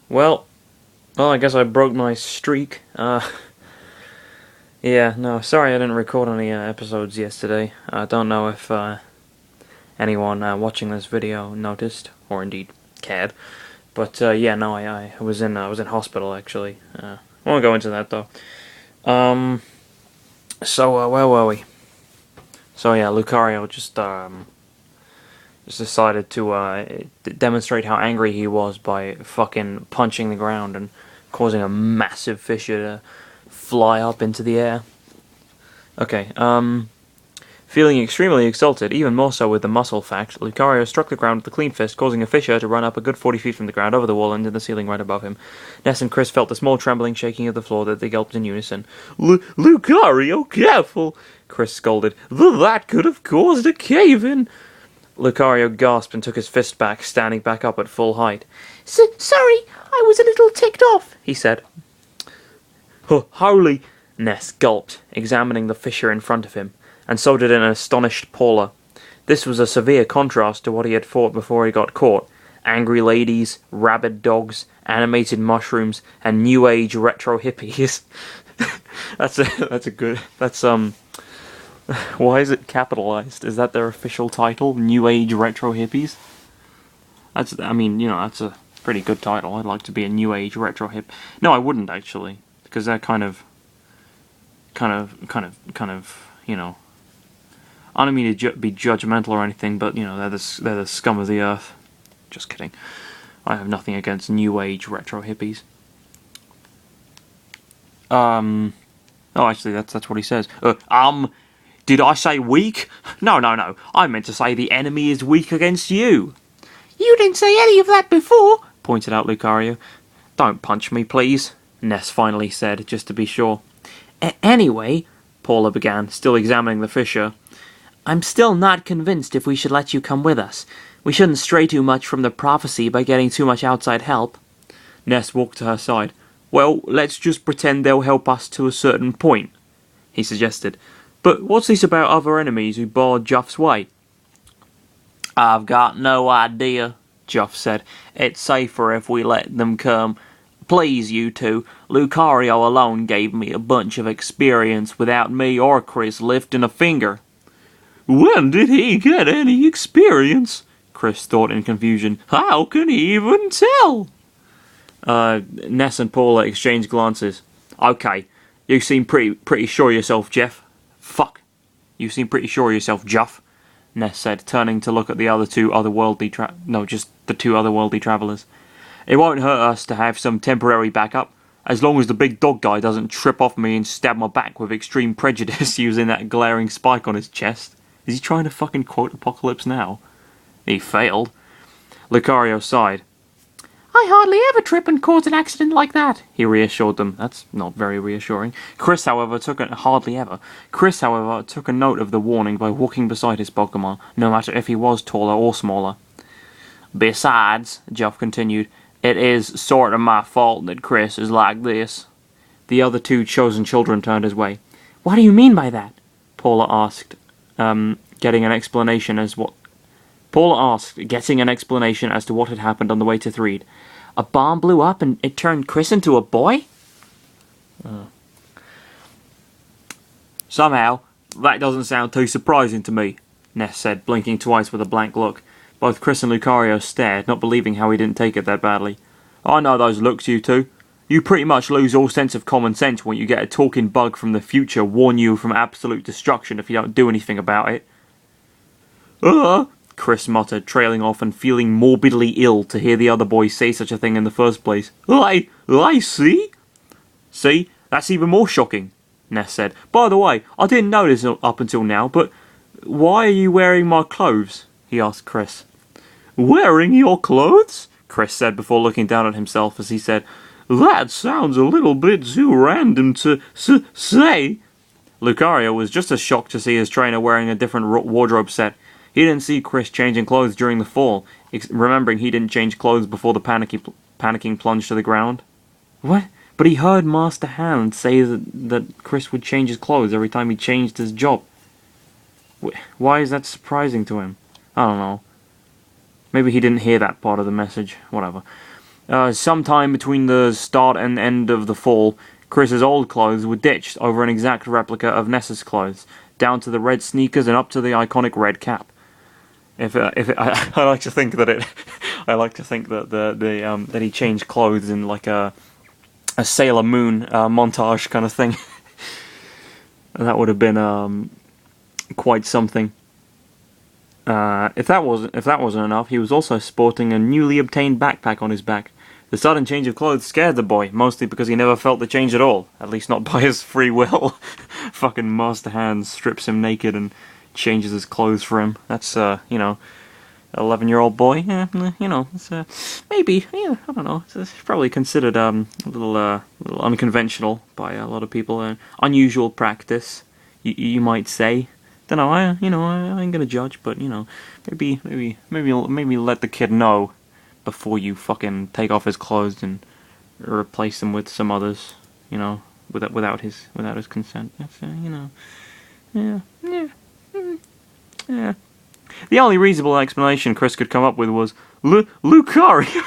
Well, I guess I broke my streak. Yeah, no, sorry I didn't record any episodes yesterday. I don't know if anyone watching this video noticed, or indeed cared. But yeah, no, I was in hospital actually. I won't go into that though. So where were we? So yeah, Lucario just decided to demonstrate how angry he was by fucking punching the ground and causing a massive fissure to fly up into the air. Okay, feeling extremely exalted, even more so with the muscle fact, Lucario struck the ground with a clean fist, causing a fissure to run up a good 40 feet from the ground over the wall and into the ceiling right above him. Ness and Chris felt the small trembling shaking of the floor that they gulped in unison. Lucario, careful! Chris scolded. That could have caused a cave-in! Lucario gasped and took his fist back, standing back up at full height. Sorry, I was a little ticked off, he said. Holy... Ness gulped, examining the fissure in front of him, and so did an astonished Paula. This was a severe contrast to what he had fought before he got caught. Angry ladies, rabid dogs, animated mushrooms, and new age retro hippies. Why is it capitalized? Is that their official title? New age retro hippies? That's a pretty good title. I'd like to be a new age retro hip. No, I wouldn't actually, because they're kind of, you know. I don't mean to be judgmental or anything, but you know they're the scum of the earth. Just kidding. I have nothing against new age retro hippies. Oh, actually, that's what he says. Did I say weak? No. I meant to say the enemy is weak against you. You didn't say any of that before, pointed out Lucario. Don't punch me, please, Ness finally said, just to be sure. Anyway, Paula began, still examining the fissure, I'm still not convinced if we should let you come with us. We shouldn't stray too much from the prophecy by getting too much outside help. Ness walked to her side. Well, let's just pretend they'll help us to a certain point, he suggested. But what's this about other enemies who barred Juff's way? I've got no idea, Juff said. It's safer if we let them come. Please, you two, Lucario alone gave me a bunch of experience without me or Chris lifting a finger. When did he get any experience? Chris thought in confusion. How can he even tell? Ness and Paula exchanged glances. Okay, you seem pretty sure of yourself, Jeff. Fuck. You seem pretty sure of yourself, Juff, Ness said, turning to look at the two otherworldly travelers. It won't hurt us to have some temporary backup, as long as the big dog guy doesn't trip off me and stab my back with extreme prejudice using that glaring spike on his chest. Is he trying to fucking quote Apocalypse Now? He failed. Lucario sighed. I hardly ever trip and cause an accident like that, he reassured them. That's not very reassuring. Chris, however, took a note of the warning by walking beside his Pokemon, no matter if he was taller or smaller. Besides, Jeff continued, it is sort of my fault that Chris is like this. The other two chosen children turned his way. What do you mean by that? Paula asked, getting an explanation as to what had happened on the way to Threed. A bomb blew up and it turned Chris into a boy? Somehow, that doesn't sound too surprising to me, Ness said, blinking twice with a blank look. Both Chris and Lucario stared, not believing how he didn't take it that badly. I know those looks, you two. You pretty much lose all sense of common sense when you get a talking bug from the future warn you from absolute destruction if you don't do anything about it. Chris muttered, trailing off and feeling morbidly ill to hear the other boys say such a thing in the first place. I see? See? That's even more shocking, Ness said. By the way, I didn't notice up until now, but why are you wearing my clothes? He asked Chris. Wearing your clothes? Chris said before looking down at himself as he said, That sounds a little bit too random to say. Lucario was just as shocked to see his trainer wearing a different wardrobe set. He didn't see Chris changing clothes during the fall, remembering he didn't change clothes before the panicking plunge to the ground. What? But he heard Master Hand say that Chris would change his clothes every time he changed his job. Why is that surprising to him? I don't know. Maybe he didn't hear that part of the message. Whatever. Sometime between the start and end of the fall, Chris's old clothes were ditched over an exact replica of Ness's clothes, down to the red sneakers and up to the iconic red cap. I like to think that that he changed clothes in like a Sailor Moon montage kind of thing. That would have been quite something. If that wasn't enough, he was also sporting a newly obtained backpack on his back. The sudden change of clothes scared the boy, mostly because he never felt the change at all, at least not by his free will. Fucking Master Hand strips him naked and changes his clothes for him. That's, 11-year-old boy. Yeah, it's, maybe, I don't know. It's probably considered a little unconventional by a lot of people. An unusual practice, you might say. Don't know. I ain't gonna judge, but maybe let the kid know before you fucking take off his clothes and replace them with some others. Without his consent. That's yeah. The only reasonable explanation Chris could come up with was Lucario.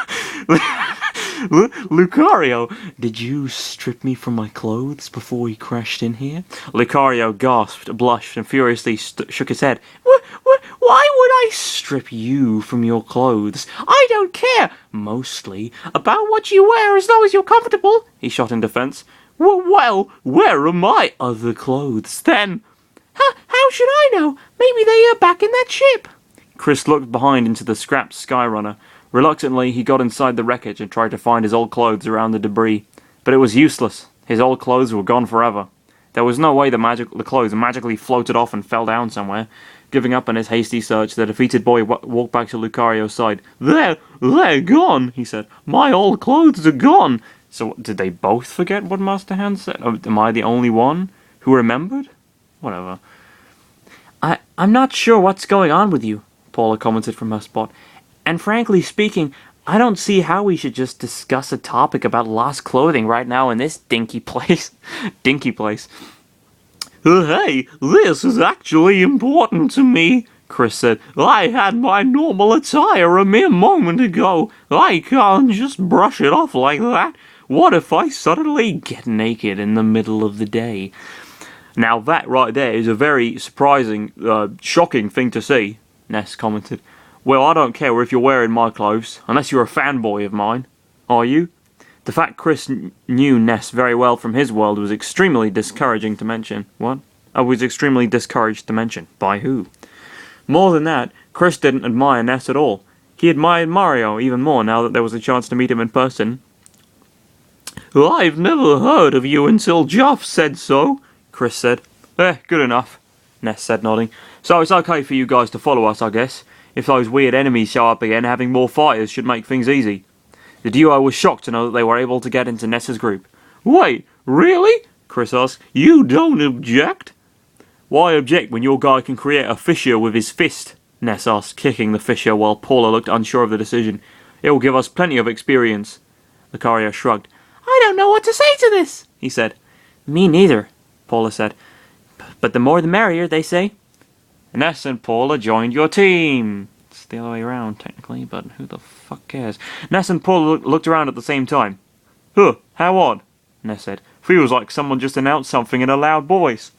Lucario, did you strip me from my clothes before we crashed in here? Lucario gasped, blushed, and furiously shook his head. Why would I strip you from your clothes? I don't care, mostly, about what you wear as long as you're comfortable, he shot in defense. Well, where are my other clothes, then? How should I know? Maybe they are back in that ship. Chris looked behind into the scrapped Skyrunner. Reluctantly, he got inside the wreckage and tried to find his old clothes around the debris. But it was useless. His old clothes were gone forever. There was no way the clothes magically floated off and fell down somewhere. Giving up on his hasty search, the defeated boy walked back to Lucario's side. They're gone, he said. My old clothes are gone. So, did they both forget what Master Hand said? Am I the only one who remembered? Whatever. I'm not sure what's going on with you, Paula commented from her spot. And frankly speaking, I don't see how we should just discuss a topic about lost clothing right now in this dinky place. Dinky place. Hey, this is actually important to me, Chris said. I had my normal attire a mere moment ago. I can't just brush it off like that. What if I suddenly get naked in the middle of the day? Now that right there is a very surprising, shocking thing to see, Ness commented. Well, I don't care if you're wearing my clothes, unless you're a fanboy of mine. Are you? The fact Chris knew Ness very well from his world was extremely discouraging to mention. What? I was extremely discouraged to mention. By who? More than that, Chris didn't admire Ness at all. He admired Mario even more now that there was a chance to meet him in person. I've never heard of you until Joff said so, Chris said. Good enough, Ness said, nodding. So it's okay for you guys to follow us, I guess. If those weird enemies show up again, having more fighters should make things easy. The duo was shocked to know that they were able to get into Ness's group. Wait, really? Chris asked. You don't object? Why object when your guy can create a fissure with his fist? Ness asked, kicking the fissure while Paula looked unsure of the decision. It will give us plenty of experience. Lucario shrugged. I don't know what to say to this, he said. Me neither, Paula said. But the more the merrier, they say. Ness and Paula joined your team. It's the other way around, technically, but who the fuck cares? Ness and Paula looked around at the same time. Huh, how odd, Ness said. Feels like someone just announced something in a loud voice.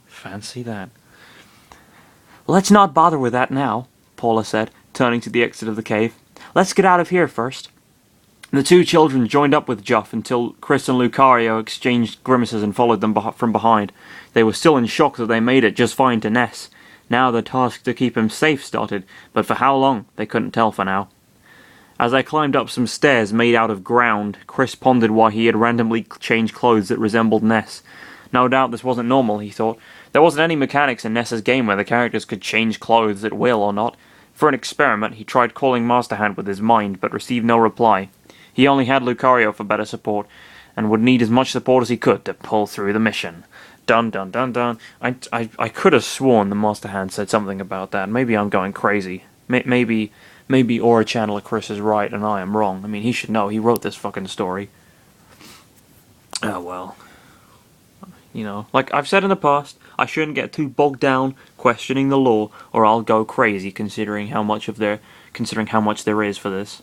Fancy that. Let's not bother with that now, Paula said, turning to the exit of the cave. Let's get out of here first. The two children joined up with Juff until Chris and Lucario exchanged grimaces and followed them from behind. They were still in shock that they made it just fine to Ness. Now the task to keep him safe started, but for how long, they couldn't tell for now. As they climbed up some stairs made out of ground, Chris pondered why he had randomly changed clothes that resembled Ness. No doubt this wasn't normal, he thought. There wasn't any mechanics in Ness's game where the characters could change clothes at will or not. For an experiment, he tried calling Master Hand with his mind, but received no reply. He only had Lucario for better support, and would need as much support as he could to pull through the mission. Dun dun dun dun. I could have sworn the Master Hand said something about that. Maybe I'm going crazy. Maybe AuraChannelerChris is right and I am wrong. I mean, he should know. He wrote this fucking story. Oh well. Like I've said in the past, I shouldn't get too bogged down questioning the law, or I'll go crazy considering how much there is for this.